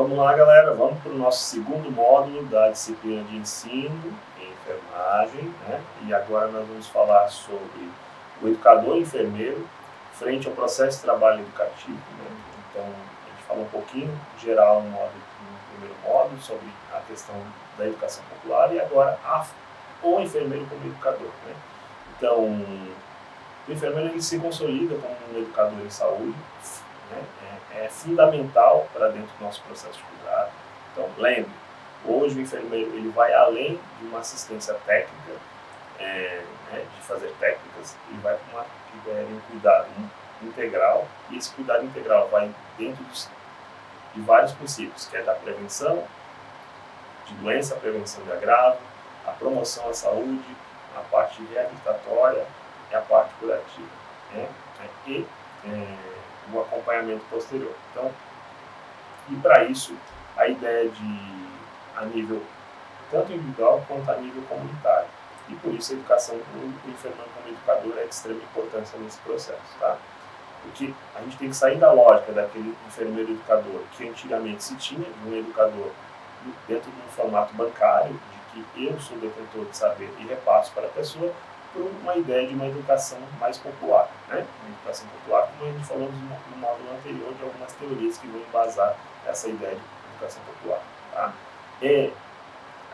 Vamos lá, galera, vamos para o nosso segundo módulo da disciplina de ensino em enfermagem, né? E agora nós vamos falar sobre o educador enfermeiro frente ao processo de trabalho educativo, né? Então, a gente falou um pouquinho geral no primeiro módulo sobre a questão da educação popular e agora o enfermeiro como educador, né? Então, o enfermeiro ele se consolida como um educador em saúde, né? É fundamental para dentro do nosso processo de cuidado. Então, lembre, hoje o enfermeiro ele vai além de uma assistência técnica, né, de fazer técnicas, ele vai para um cuidado integral, e esse cuidado integral vai dentro de vários princípios, que é da prevenção de doença, a prevenção de agravo, a promoção à saúde, a parte reabilitatória e a parte curativa, né? E o acompanhamento posterior. Então, e para isso, a ideia a nível tanto individual quanto a nível comunitário. E por isso a educação do enfermeiro como educador é de extrema importância nesse processo, tá? Porque a gente tem que sair da lógica daquele enfermeiro educador que antigamente se tinha, de um educador dentro de um formato bancário, de que eu sou detentor de saber e repasso para a pessoa, por uma ideia de uma educação mais popular, né? Uma educação popular, como a gente falou no módulo anterior, de algumas teorias que vão embasar essa ideia de educação popular, tá?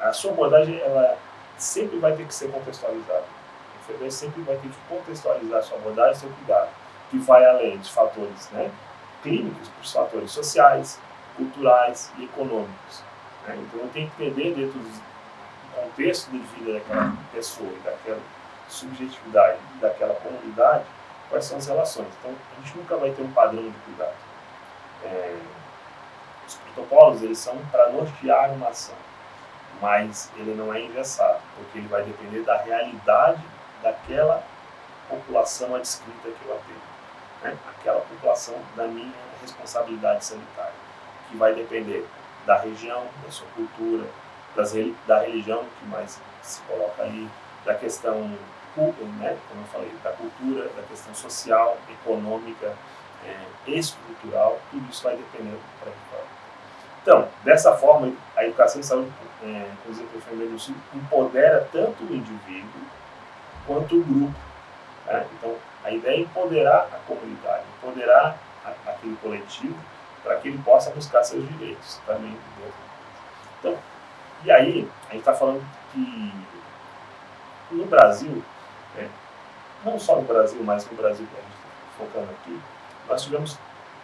A sua abordagem, ela sempre vai ter que ser contextualizada. O enfermeiro sempre vai ter que contextualizar a sua abordagem, seu cuidado, que vai além dos fatores, né, clínicos, para os fatores sociais, culturais e econômicos, né? Então, eu tenho que entender dentro do contexto de vida daquela pessoa, daquela subjetividade, daquela comunidade, quais são as relações. Então, a gente nunca vai ter um padrão de cuidado. Os protocolos, eles são para nortear uma ação, mas ele não é engessado, porque ele vai depender da realidade daquela população adscrita que eu atendo, né? Aquela população da minha responsabilidade sanitária, que vai depender da região, da sua cultura, da religião que mais se coloca ali, da questão, né, como eu falei, da cultura, da questão social, econômica, estrutural, tudo isso vai depender para fora. Então, dessa forma, a educação em saúde, por exemplo, o enfermeiro empodera tanto o indivíduo quanto o grupo, né? Então, a ideia é empoderar a comunidade, empoderar aquele coletivo, para que ele possa buscar seus direitos também. Então, e aí, a gente está falando que no Brasil, né, não só no Brasil, mas no Brasil que a gente está focando aqui, nós tivemos,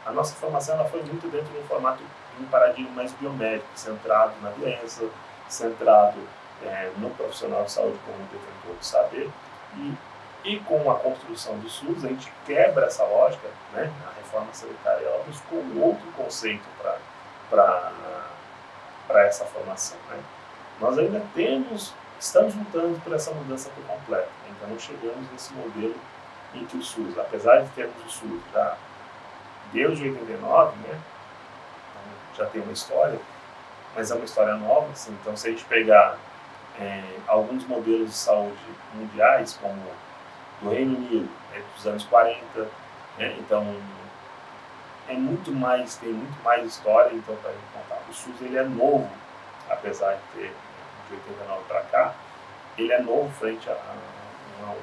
a nossa formação ela foi muito dentro de um formato, de um paradigma mais biomédico, centrado na doença, centrado no profissional de saúde como detentor de saber, e com a construção do SUS, a gente quebra essa lógica, né? A reforma sanitária ela buscou um outro conceito para essa formação, né? Nós ainda estamos lutando por essa mudança por completo, ainda não chegamos nesse modelo em que o SUS, apesar de termos o SUS já desde 89, né? Já tem uma história, mas é uma história nova, assim. Então se a gente pegar alguns modelos de saúde mundiais, como do Reino Unido, dos anos 40, né? Então tem muito mais história, então, para gente contar. O SUS ele é novo, apesar de ter de 89 para cá, ele é novo frente a um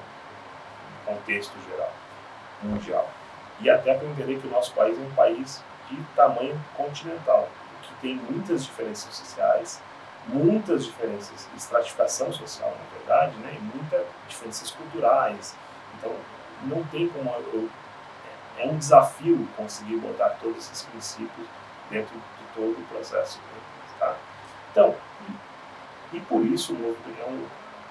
contexto geral, mundial. E até para entender que o nosso país é um país de tamanho continental, que tem muitas diferenças sociais, muitas diferenças de estratificação social, na verdade, né? E muitas diferenças culturais. Então, não tem como é um desafio conseguir botar todos esses princípios dentro de todo o processo, tá? Então, e por isso,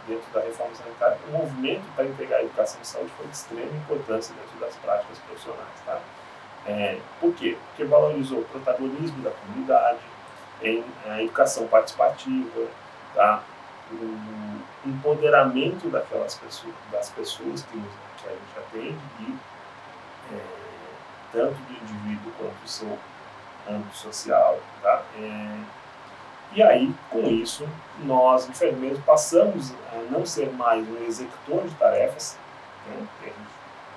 dentro da reforma sanitária, o movimento para integrar a educação e saúde foi de extrema importância dentro das práticas profissionais, tá? Por quê? Porque valorizou o protagonismo da comunidade, a educação participativa, tá? O empoderamento das pessoas que a gente atende, e tanto do indivíduo quanto do seu âmbito social, tá? E aí, com isso, nós, enfermeiros, passamos a não ser mais um executor de tarefas, né?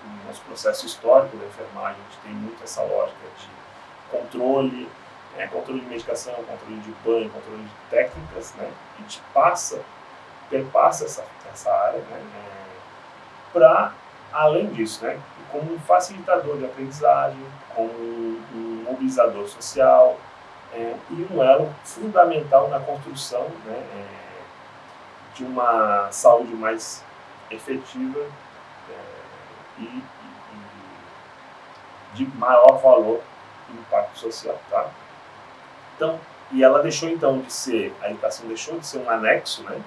No nosso processo histórico da enfermagem, a gente tem muito essa lógica de controle, controle de medicação, controle de banho, controle de técnicas, né? A gente perpassa essa área, né? Para, além disso, né? Como um facilitador de aprendizagem, como um mobilizador social, e um elo fundamental na construção, né? De uma saúde mais efetiva e de maior valor e impacto social, tá? Então, e ela deixou então de ser, a educação deixou de ser um anexo, né?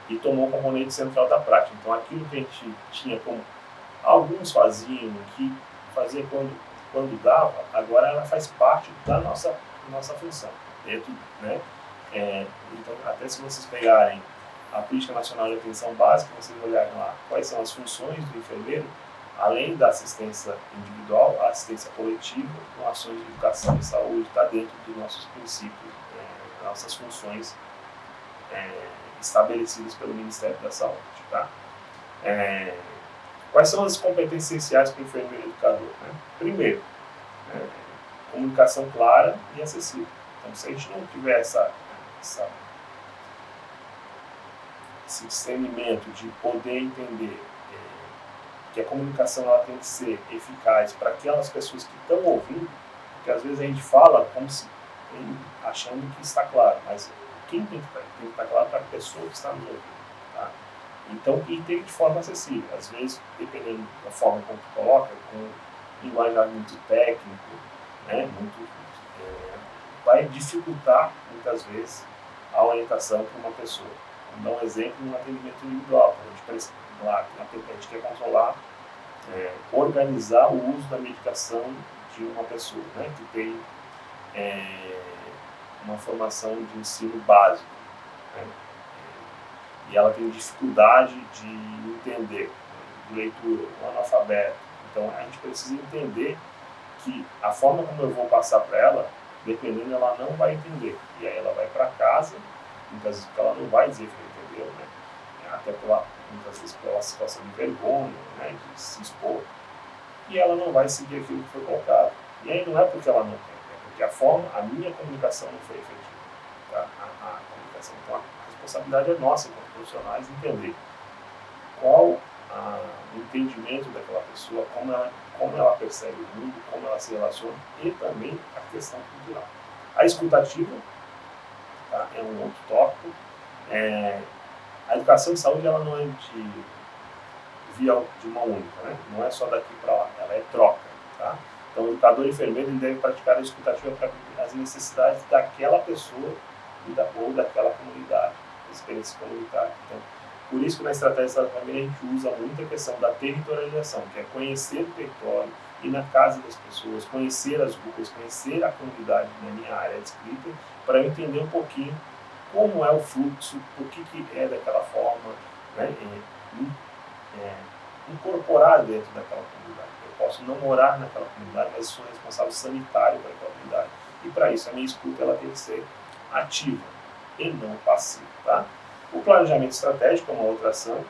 E tomou o componente central da prática. Então, aquilo que a gente tinha como alguns faziam, que fazia quando dava, agora ela faz parte da nossa função. Dentro, né? Então, até se vocês pegarem a Política Nacional de Atenção Básica, vocês olharem lá quais são as funções do enfermeiro, além da assistência individual, a assistência coletiva, com ações de educação e saúde, está dentro dos nossos princípios, nossas funções estabelecidas pelo Ministério da Saúde. Tá? Quais são as competências essenciais para o enfermeiro educador? Né? Primeiro, comunicação clara e acessível. Então, se a gente não tiver esse discernimento de poder entender que a comunicação ela tem que ser eficaz para aquelas pessoas que estão ouvindo, porque às vezes a gente fala como se achando que está claro, mas quem tem que estar claro para a pessoa que está nos ouvindo. Tá? Então, e tem de forma acessível. Às vezes, dependendo da forma como tu coloca, com linguajar muito técnico, né, vai dificultar, muitas vezes, a orientação para uma pessoa. Vamos dar um exemplo no atendimento individual. A gente quer controlar, organizar o uso da medicação de uma pessoa, né, que tem uma formação de ensino básico, né, e ela tem dificuldade de entender, de leitura, um analfabeto. Então a gente precisa entender que a forma como eu vou passar para ela, dependendo, ela não vai entender. E aí ela vai para casa, muitas vezes ela não vai dizer que não entendeu, né? Até muitas vezes pela situação de vergonha, né, de se expor, e ela não vai seguir aquilo que foi colocado. E aí não é porque ela não quer, é porque a minha comunicação não foi efetiva. Tá? A comunicação. Então a responsabilidade é nossa, como profissionais, entender qual o entendimento daquela pessoa, como ela percebe o mundo, como ela se relaciona, e também a questão cultural. A escutativa, tá, é um outro tópico. A educação de saúde ela não é de via de mão única, né? Não é só daqui para lá, ela é troca. Tá? Então, o educador e enfermeiro ele deve praticar a escutativa para as necessidades daquela pessoa ou daquela comunidade, experiência comunitária. Então, por isso que na estratégia da família a gente usa muito a questão da territorialização, que é conhecer o território, ir na casa das pessoas, conhecer as ruas, conhecer a comunidade na minha área de escrita, para eu entender um pouquinho como é o fluxo, por que é daquela forma, né? Incorporar dentro daquela comunidade. Eu posso não morar naquela comunidade, mas sou responsável sanitário para aquela comunidade. E para isso a minha escuta ela tem que ser ativa e não passiva. Tá? O planejamento estratégico é uma outra ação,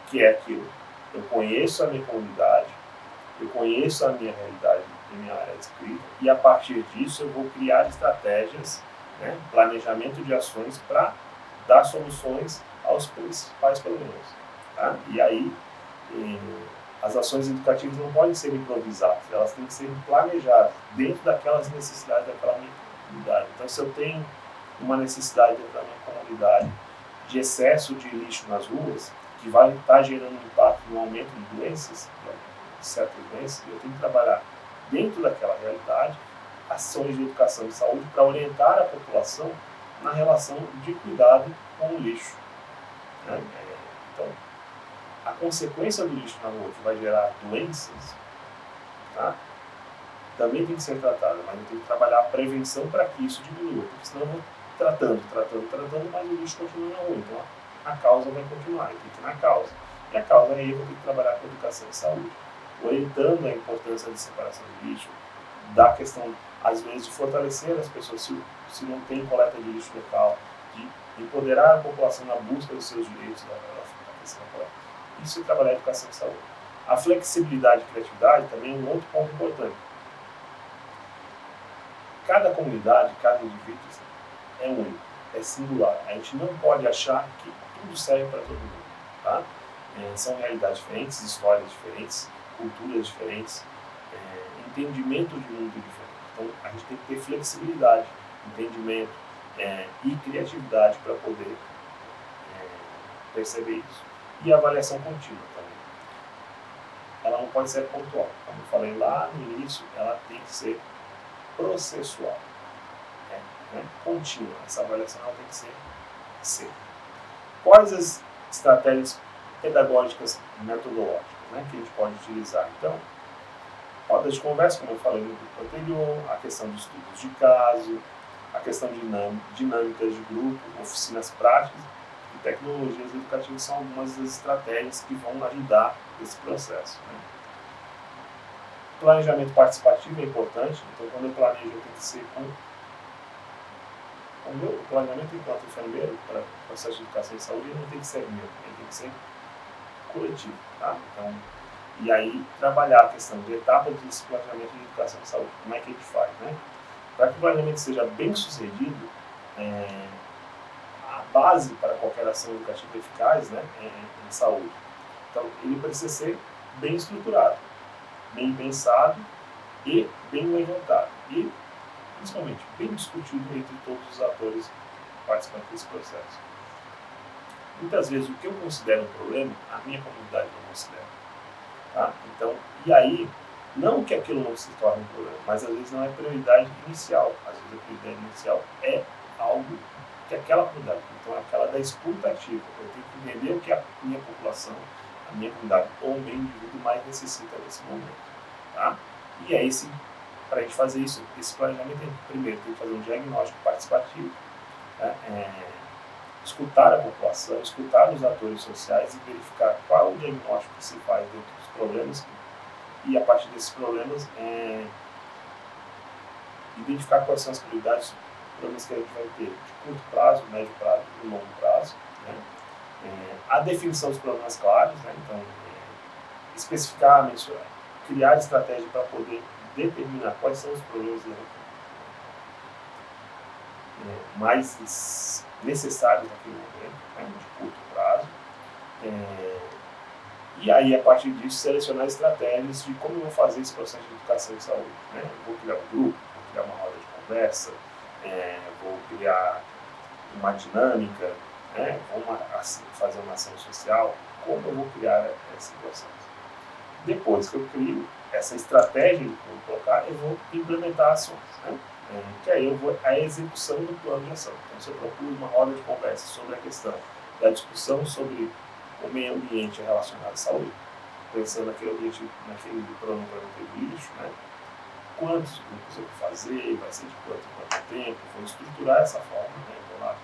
que é aquilo. Eu conheço a minha comunidade, eu conheço a minha realidade e minha área de escrita, e a partir disso eu vou criar estratégias, né, planejamento de ações para dar soluções aos principais problemas. Tá? E aí, as ações educativas não podem ser improvisadas, elas têm que ser planejadas dentro daquelas necessidades daquela minha comunidade. Então, se eu tenho uma necessidade dentro da minha comunidade de excesso de lixo nas ruas, que vai estar gerando impacto no aumento de doenças, de certas doenças, eu tenho que trabalhar dentro daquela realidade ações de educação e saúde para orientar a população na relação de cuidado com o lixo. Né? Então, a consequência do lixo na rua, que vai gerar doenças, tá? Também tem que ser tratada, mas eu tenho que trabalhar a prevenção para que isso diminua, porque senão eu vou tratando, mas o lixo continua na rua. Então a causa vai continuar, eu tenho que ir na causa. E a causa aí eu vou ter que trabalhar com educação e saúde, orientando a importância de separação de lixo, da questão, às vezes, de fortalecer as pessoas, se não tem coleta de lixo local, de empoderar a população na busca dos seus direitos da questão correta. Isso é trabalhar a educação e saúde. A flexibilidade e criatividade também é um outro ponto importante. cada comunidade, cada indivíduo é único, é singular. A gente não pode achar que tudo serve para todo mundo. Tá? São realidades diferentes, histórias diferentes, culturas diferentes, entendimento de mundo diferente. Então, a gente tem que ter flexibilidade, entendimento e criatividade para poder perceber isso. E avaliação contínua também. Ela não pode ser pontual. Como eu falei lá no início, ela tem que ser processual, contínua. Essa avaliação ela tem que ser. Quais as estratégias pedagógicas metodológicas que a gente pode utilizar? Então, rodas de conversa, como eu falei no grupo anterior, a questão de estudos de caso, a questão de dinâmicas de grupo, oficinas práticas e tecnologias educativas são algumas das estratégias que vão ajudar nesse processo. Planejamento participativo é importante, então quando eu planejo eu tenho que ser o meu planejamento enquanto enfermeiro para o processo de educação e saúde não tem que ser meu, ele tem que ser coletivo. Tá? Então, e aí trabalhar a questão de etapas desse planejamento de educação e saúde, como é que a gente faz, Para que o planejamento seja bem sucedido, a base para qualquer ação educativa eficaz em saúde. Então, ele precisa ser bem estruturado, bem pensado e bem levantado. E, principalmente, bem discutido entre todos os atores participantes desse processo. Muitas vezes, o que eu considero um problema, a minha comunidade não considera. Tá? Então, e aí, não que aquilo não se torne um problema, mas às vezes não é prioridade inicial. Às vezes a prioridade inicial é algo que aquela comunidade, então é aquela da escuta ativa. Eu tenho que entender o que a minha população, a minha comunidade ou o meu indivíduo mais necessita nesse momento. Tá? E aí, para a gente fazer isso, esse planejamento, a gente primeiro tem que fazer um diagnóstico participativo, escutar a população, escutar os atores sociais e verificar qual o diagnóstico que se faz dentro dos problemas e, a partir desses problemas, identificar quais são as prioridades, problemas que a gente vai ter de curto prazo, médio prazo e longo prazo. A definição dos problemas claros, então, especificar, mensurar, criar estratégia para poder determinar quais são os problemas mais necessários naquele momento, de curto prazo. E aí, a partir disso, selecionar estratégias de como eu vou fazer esse processo de educação e saúde. Eu vou criar um grupo, vou criar uma roda de conversa, vou criar uma dinâmica, vou fazer uma ação social, como eu vou criar esse processo. Depois que eu crio essa estratégia que eu vou colocar, eu vou implementar ações. Que aí eu vou a execução do plano de ação. Então, se eu procuro uma roda de conversa sobre a questão da discussão sobre o meio ambiente relacionado à saúde, pensando naquele objetivo, naquele plano de lixo, quantos grupos eu vou fazer, vai ser de quanto tempo, vou estruturar essa forma, vou lá,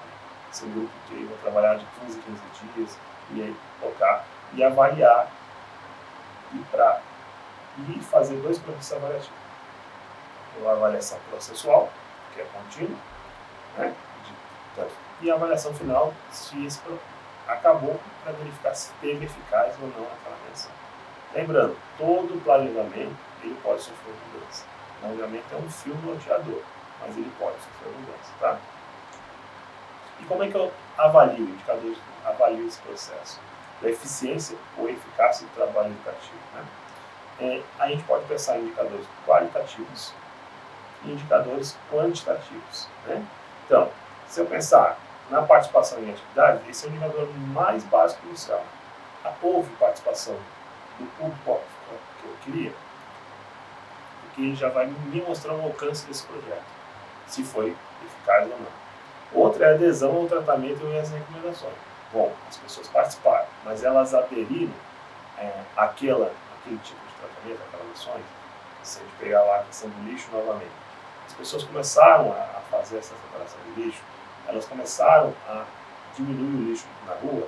ser um grupo que vou trabalhar de 15 em 15 dias, e aí colocar e avaliar, e fazer dois processos avaliativos. A avaliação processual, que é contínua, e a avaliação final, se esse acabou, para verificar se teve eficaz ou não aquela menção. Lembrando, todo planejamento ele pode sofrer mudança. O planejamento é um fio norteador, mas ele pode sofrer mudança. Tá? E como é que eu avalio indicadores? Avalio esse processo da eficiência ou eficácia do trabalho educativo. A gente pode pensar em indicadores qualitativos e indicadores quantitativos. Então, se eu pensar na participação em atividades, esse é o indicador mais básico inicial. Houve participação do público que eu queria, porque ele já vai me mostrar o alcance desse projeto, se foi eficaz ou não. Outra é a adesão ao tratamento e às recomendações. Bom, as pessoas participaram, mas elas aderiram àquele tipo de tratamento, aquelas ações. Se a gente pegar lá a questão do lixo novamente, as pessoas começaram a fazer essa separação de lixo, elas começaram a diminuir o lixo na rua,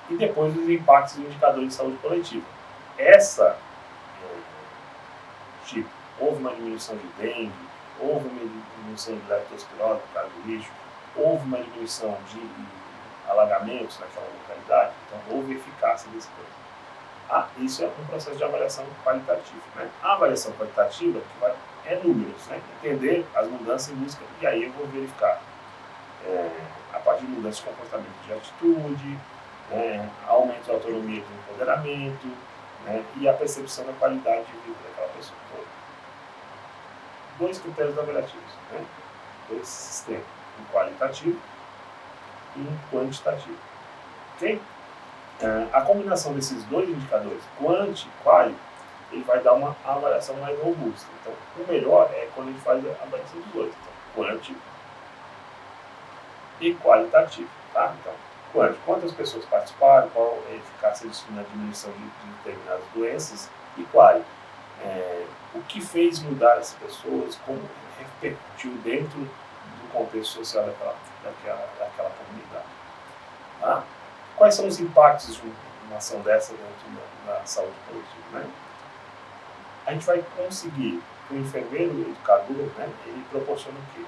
e depois os impactos dos indicadores de saúde coletiva. Houve uma diminuição de dengue, houve uma diminuição de leptospirose por causa do lixo, houve uma diminuição de alagamentos naquela localidade, então houve eficácia desse processo. Isso é um processo de avaliação qualitativa. A avaliação qualitativa que vai é números, né? Entender as mudanças em música, e aí eu vou verificar a partir de mudanças de comportamento de atitude, aumento da autonomia do empoderamento, e a percepção da qualidade de vida daquela pessoa toda. 2 critérios avaliativos, dois sistemas, um qualitativo e um quantitativo. Ok? A combinação desses 2 indicadores, quanti e quali, ele vai dar uma avaliação mais robusta. Então, o melhor é quando a gente faz a avaliação dos 2. Então, quanti e qualitativo. Tá? Então, quanti, quantas pessoas participaram, qual é a eficácia disso na diminuição de determinadas doenças, e quali, o que fez mudar as pessoas, como repercutiu dentro do contexto social daquela comunidade. Tá? Quais são os impactos de uma ação dessa dentro da saúde coletiva? A gente vai conseguir, o enfermeiro e o educador, ele proporciona o quê?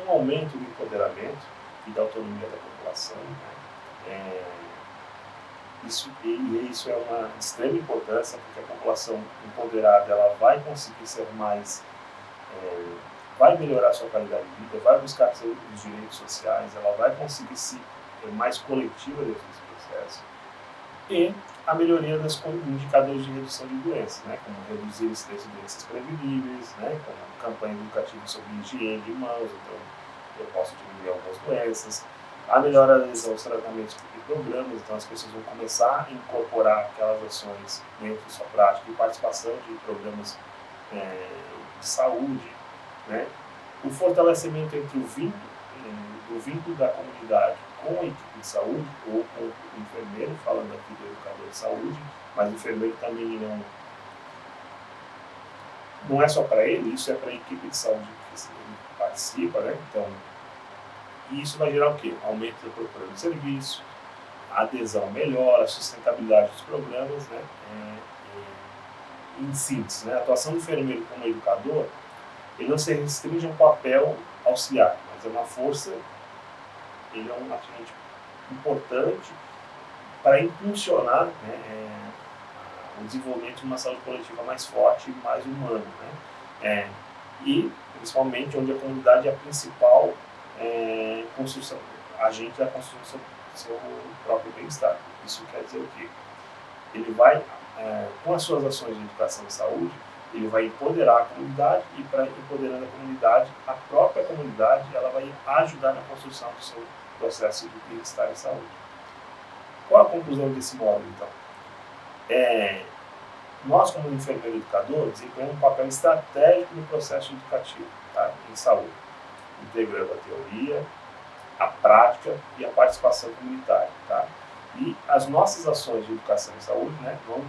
Um aumento do empoderamento e da autonomia da população. Isso é uma extrema importância, porque a população empoderada ela vai conseguir ser mais, vai melhorar sua qualidade de vida, vai buscar seus direitos sociais, ela vai conseguir ser mais coletiva dentro desse processo. E a melhoria dos indicadores de redução de doenças, como reduzir a incidência de doenças preveníveis, como campanha educativa sobre higiene de mãos, então eu posso diminuir algumas doenças. A melhora da adesão aos tratamentos e programas, então as pessoas vão começar a incorporar aquelas ações dentro da sua prática e participação de programas de saúde. O fortalecimento entre o vínculo da comunidade com a equipe de saúde, ou com o enfermeiro, falando aqui do educador de saúde, mas o enfermeiro também não é só para ele, isso é para a equipe de saúde que ele participa, Então, isso vai gerar o quê? Aumento da procura do serviço, a adesão melhora, a sustentabilidade dos programas, em síntese, a atuação do enfermeiro como educador, ele não se restringe a um papel auxiliar, mas é uma força, ele é um agente importante para impulsionar o desenvolvimento de uma saúde coletiva mais forte e mais humana. E, principalmente, onde a comunidade é a principal agente da construção do seu próprio bem-estar. Isso quer dizer o quê? Ele vai, com as suas ações de educação e saúde, ele vai empoderar a comunidade, e para empoderando a comunidade, a própria comunidade ela vai ajudar na construção do seu processo de bem-estar e saúde. Qual a conclusão desse módulo, então? Nós, como enfermeiro educador, desempenhamos um papel estratégico no processo educativo, em saúde, integrando a teoria, a prática e a participação comunitária. E as nossas ações de educação e saúde vão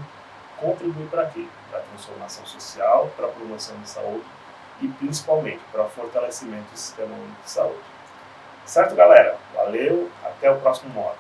contribuir para quê? Para a transformação social, para a promoção de saúde e, principalmente, para o fortalecimento do sistema único de saúde. Certo, galera? Valeu, até o próximo módulo.